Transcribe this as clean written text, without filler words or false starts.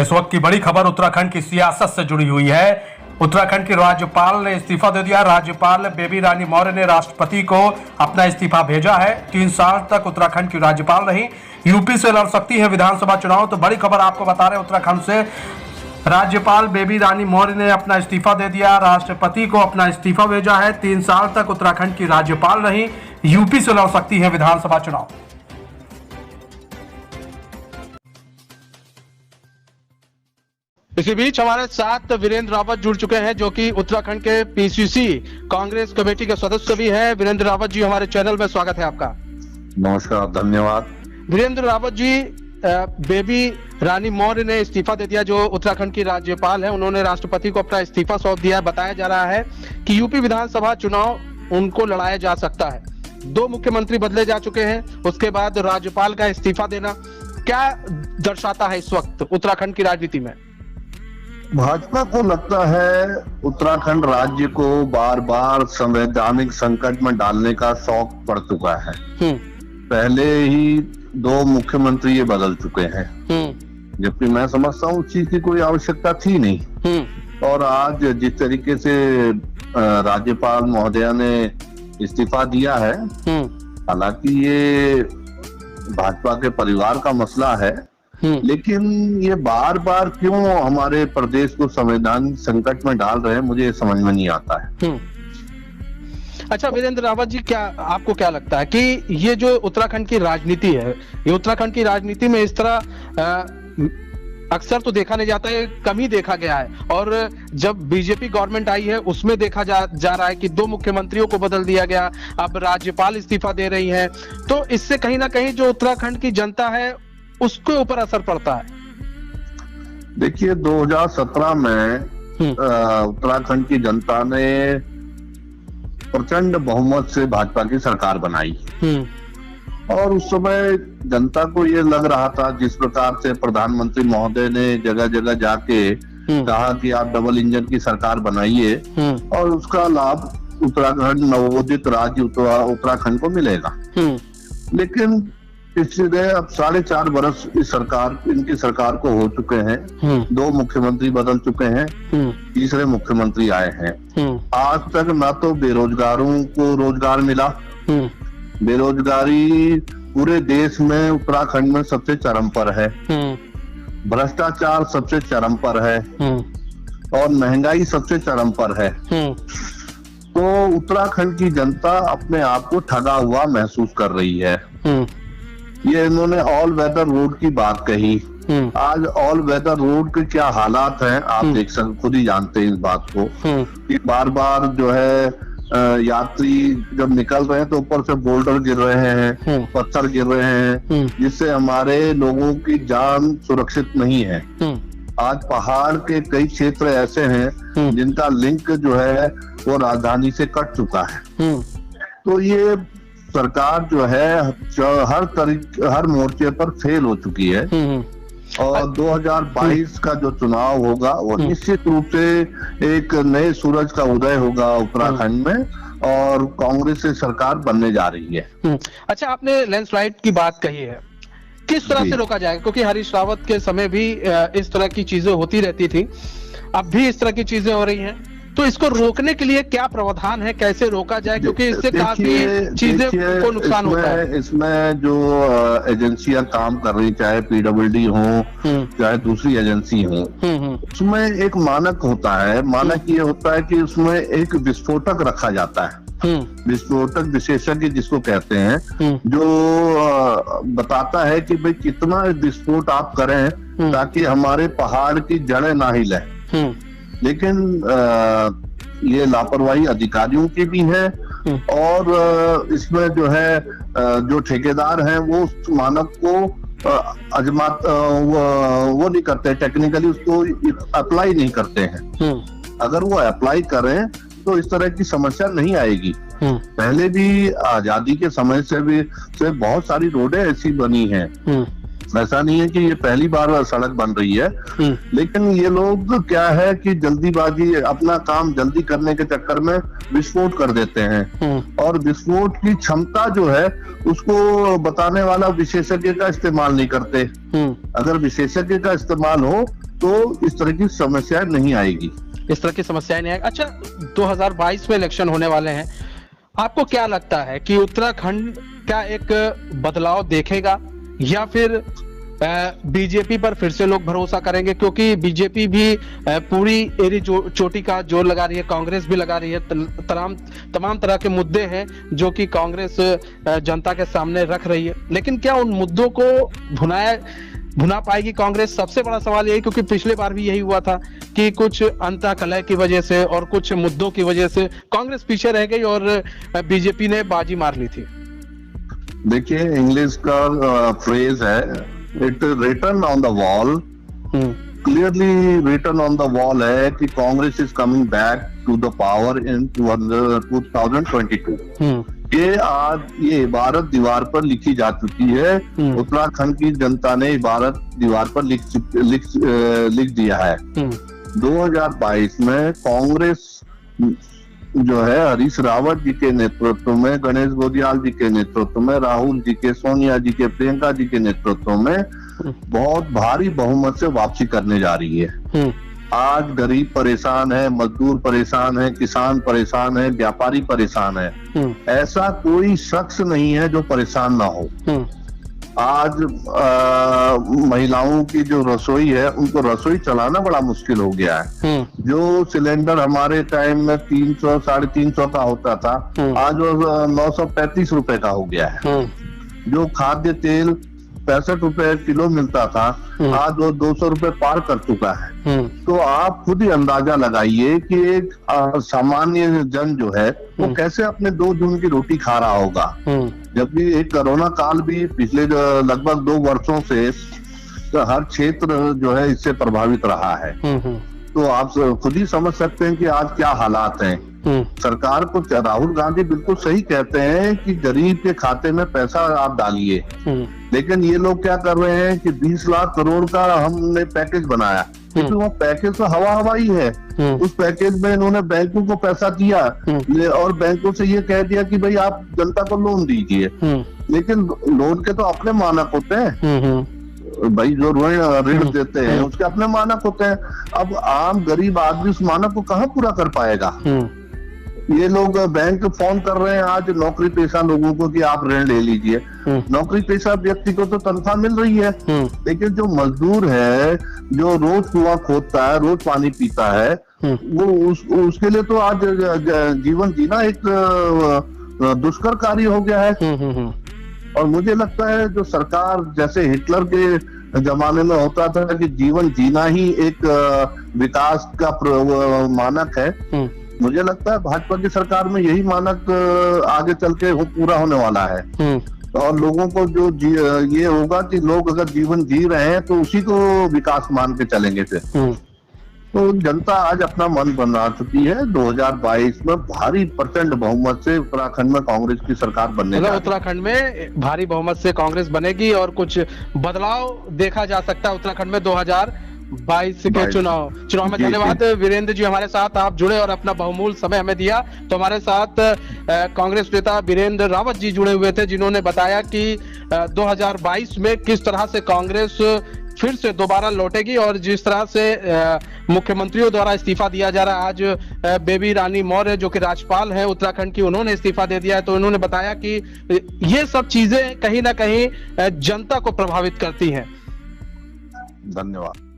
इस वक्त की बड़ी खबर उत्तराखंड की सियासत से जुड़ी हुई है। उत्तराखंड के राज्यपाल ने इस्तीफा दे दिया। राज्यपाल बेबी रानी मौर्य ने राष्ट्रपति को अपना इस्तीफा भेजा है। 3 साल तक उत्तराखंड की राज्यपाल रही, यूपी से लड़ सकती है विधानसभा चुनाव। तो बड़ी खबर आपको बता रहे हैं, उत्तराखंड से राज्यपाल बेबी रानी मौर्य ने अपना इस्तीफा दे दिया, राष्ट्रपति को अपना इस्तीफा भेजा है। 3 साल तक उत्तराखंड की राज्यपाल रही, यूपी से लड़ सकती है विधानसभा चुनाव। इसी बीच हमारे साथ वीरेंद्र रावत जुड़ चुके हैं, जो कि उत्तराखंड के पीसीसी कांग्रेस कमेटी के सदस्य भी हैं। वीरेंद्र रावत जी, हमारे चैनल में स्वागत है आपका। नमस्कार, धन्यवाद। वीरेंद्र रावत जी, बेबी रानी मौर्य ने इस्तीफा दे दिया, जो उत्तराखंड की राज्यपाल है। उन्होंने राष्ट्रपति को अपना इस्तीफा सौंप दिया है। बताया जा रहा है कि यूपी विधानसभा चुनाव उनको लड़ाया जा सकता है। 2 मुख्यमंत्री बदले जा चुके हैं, उसके बाद राज्यपाल का इस्तीफा देना क्या दर्शाता है इस वक्त उत्तराखंड की राजनीति में? भाजपा को लगता है उत्तराखंड राज्य को बार बार संवैधानिक संकट में डालने का शौक पड़ चुका है। पहले ही 2 मुख्यमंत्री ये बदल चुके हैं, जबकि मैं समझता हूँ उस चीज की कोई आवश्यकता थी नहीं। और आज जिस तरीके से राज्यपाल महोदया ने इस्तीफा दिया है, हालांकि ये भाजपा के परिवार का मसला है, लेकिन ये बार बार क्यों हमारे प्रदेश को संवैधानिक संकट में डाल रहे हैं, मुझे ये समझ में नहीं आता है। अच्छा वीरेंद्र रावत जी, क्या आपको क्या लगता है कि ये जो उत्तराखंड की राजनीति है, ये उत्तराखंड की राजनीति में इस तरह अक्सर तो देखा नहीं जाता है, कम ही देखा गया है। और जब बीजेपी गवर्नमेंट आई है उसमें देखा जा रहा है कि 2 मुख्यमंत्रियों को बदल दिया गया, अब राज्यपाल इस्तीफा दे रही है। तो इससे कहीं ना कहीं जो उत्तराखंड की जनता है उसके ऊपर असर पड़ता है। देखिए, 2017 में उत्तराखंड की जनता ने प्रचंड बहुमत से भाजपा की सरकार बनाई। और उस समय जनता को ये लग रहा था, जिस प्रकार से प्रधानमंत्री महोदय ने जगह जगह जाके कहा कि आप डबल इंजन की सरकार बनाइए और उसका लाभ उत्तराखंड नवोदित राज्य उत्तराखंड को मिलेगा। लेकिन पिछले अब 4.5 वर्ष इनकी सरकार को हो चुके हैं। 2 मुख्यमंत्री बदल चुके हैं, तीसरे मुख्यमंत्री आए हैं। आज तक ना तो बेरोजगारों को रोजगार मिला, बेरोजगारी पूरे देश में उत्तराखंड में सबसे चरम पर है, भ्रष्टाचार सबसे चरम पर है और महंगाई सबसे चरम पर है। तो उत्तराखंड की जनता अपने आप को ठगा हुआ महसूस कर रही है। ये इन्होंने ऑल वेदर रोड की बात कही। आज ऑल वेदर रोड के क्या हालात हैं आप देख सकते, खुद ही जानते हैं इस बात को कि बार बार जो है यात्री जब निकल रहे हैं तो ऊपर से बोल्डर गिर रहे हैं, पत्थर गिर रहे हैं, जिससे हमारे लोगों की जान सुरक्षित नहीं है। आज पहाड़ के कई क्षेत्र ऐसे हैं जिनका लिंक जो है वो राजधानी से कट चुका है। तो ये सरकार जो है हर मोर्चे पर फेल हो चुकी है। और 2022 का जो चुनाव होगा वो निश्चित रूप से एक नए सूरज का उदय होगा उत्तराखंड में और कांग्रेस से सरकार बनने जा रही है। अच्छा, आपने लैंडस्लाइड की बात कही है, किस तरह से रोका जाएगा? क्योंकि हरीश रावत के समय भी इस तरह की चीजें होती रहती थी, अब भी इस तरह की चीजें हो रही हैं। तो इसको रोकने के लिए क्या प्रावधान है, कैसे रोका जाए? क्योंकि इससे काफी चीजें को नुकसान होता है। इसमें जो एजेंसियां काम कर रही, चाहे पीडब्ल्यूडी हो चाहे दूसरी एजेंसी हो, उसमें एक मानक होता है। मानक ये होता है कि उसमें एक विस्फोटक रखा जाता है, विस्फोटक विशेषज्ञ जिसको कहते हैं, जो बताता है कि भाई कितना विस्फोट आप करें ताकि हमारे पहाड़ की जड़ें ना हिलें। लेकिन ये लापरवाही अधिकारियों की भी है और इसमें जो है जो ठेकेदार हैं वो उस मानक को वो नहीं करते, टेक्निकली उसको अप्लाई नहीं करते हैं। अगर वो अप्लाई करें तो इस तरह की समस्या नहीं आएगी। पहले भी आजादी के समय से बहुत सारी रोडें ऐसी बनी हैं। ऐसा नहीं है कि ये पहली बार सड़क बन रही है, लेकिन ये लोग क्या है कि जल्दीबाजी, अपना काम जल्दी करने के चक्कर में विस्फोट कर देते हैं और विस्फोट की क्षमता जो है उसको बताने वाला विशेषज्ञ का इस्तेमाल नहीं करते। अगर विशेषज्ञ का इस्तेमाल हो तो इस तरह की समस्या नहीं आएगी। इस तरह की समस्याएं नहीं आएगी। अच्छा, 2022 में इलेक्शन होने वाले हैं, आपको क्या लगता है कि उत्तराखंड क्या एक बदलाव देखेगा या फिर बीजेपी पर फिर से लोग भरोसा करेंगे? क्योंकि बीजेपी भी पूरी एरी चोटी का जोर लगा रही है, कांग्रेस भी लगा रही है, तमाम तरह के मुद्दे हैं जो कि कांग्रेस जनता के सामने रख रही है, लेकिन क्या उन मुद्दों को भुना पाएगी कांग्रेस? सबसे बड़ा सवाल यही, क्योंकि पिछले बार भी यही हुआ था कि कुछ अंतःकलह की वजह से और कुछ मुद्दों की वजह से कांग्रेस पीछे रह गई और बीजेपी ने बाजी मार ली थी। देखिए, इंग्लिश का फ्रेज है, it written on the wall, clearly written on the wall है कि Congress is coming back to the power in 2022। ये आज ये इबारत दीवार पर लिखी जा चुकी है। उत्तराखंड की जनता ने इबारत दीवार पर लिख दिया है। 2022 में कांग्रेस जो है हरीश रावत जी के नेतृत्व में, गणेश गोदियाल जी के नेतृत्व में, राहुल जी के, सोनिया जी के, प्रियंका जी के नेतृत्व में बहुत भारी बहुमत से वापसी करने जा रही है। आज गरीब परेशान है, मजदूर परेशान है, किसान परेशान है, व्यापारी परेशान है। ऐसा कोई शख्स नहीं है जो परेशान ना हो। आज महिलाओं की जो रसोई है, उनको रसोई चलाना बड़ा मुश्किल हो गया है। जो सिलेंडर हमारे टाइम में 300 350 का होता था, आज वो 935 रुपए का हो गया है। जो खाद्य तेल 65 रुपए किलो मिलता था, आज वो 200 रुपए पार कर चुका है। तो आप खुद ही अंदाजा लगाइए कि एक सामान्य जन जो है वो कैसे अपने 2 जून की रोटी खा रहा होगा। जबकि एक कोरोना काल भी पिछले लगभग 2 वर्षों से हर क्षेत्र जो है इससे प्रभावित रहा है। तो आप खुद ही समझ सकते हैं कि आज क्या हालात हैं। सरकार को, राहुल गांधी बिल्कुल सही कहते हैं कि गरीब के खाते में पैसा आप डालिए, लेकिन ये लोग क्या कर रहे हैं कि 20 लाख करोड़ का हमने पैकेज बनाया, क्योंकि वो पैकेज तो हवा ही है। उस पैकेज में इन्होंने बैंकों को पैसा दिया और बैंकों से ये कह दिया कि भाई आप जनता को लोन दीजिए, लेकिन लोन के तो अपने मानक होते हैं भाई। जो ऋण देते हैं उसके अपने मानक होते हैं। अब आम गरीब आदमी उस मानक को कहाँ पूरा कर पाएगा? ये लोग बैंक फोन कर रहे हैं आज नौकरी पेशा लोगों को कि आप ऋण ले लीजिए। नौकरी पेशा व्यक्ति को तो तनख्वाह मिल रही है, लेकिन जो मजदूर है, जो रोज कुआं खोदता है, रोज पानी पीता है, वो उसके लिए तो आज जीवन जीना एक दुष्कर कार्य हो गया है। और मुझे लगता है जो सरकार, जैसे हिटलर के जमाने में होता था कि जीवन जीना ही एक विकास का मानक है, मुझे लगता है भाजपा की सरकार में यही मानक आगे चल के पूरा होने वाला है। और लोगों को जो ये होगा कि लोग अगर जीवन जी रहे हैं तो उसी को विकास मान के चलेंगे फिर। तो जनता आज अपना मन बना चुकी है। 2022 में भारी प्रचंड बहुमत से उत्तराखंड में कांग्रेस की सरकार बनने जा रही है। उत्तराखंड में भारी बहुमत से कांग्रेस बनेगी और कुछ बदलाव देखा जा सकता है उत्तराखंड में 2022 के चुनाव में। धन्यवाद वीरेंद्र जी, हमारे साथ आप जुड़े और अपना बहुमूल्य समय हमें दिया। तो हमारे साथ कांग्रेस नेता वीरेंद्र रावत जी जुड़े हुए थे, जिन्होंने बताया कि 2022 में किस तरह से कांग्रेस फिर से दोबारा लौटेगी और जिस तरह से मुख्यमंत्रियों द्वारा इस्तीफा दिया जा रहा है। आज बेबी रानी मौर्य जो कि राज्यपाल हैं उत्तराखंड की, उन्होंने इस्तीफा दे दिया है। तो उन्होंने बताया कि ये सब चीजें कहीं ना कहीं जनता को प्रभावित करती हैं। धन्यवाद।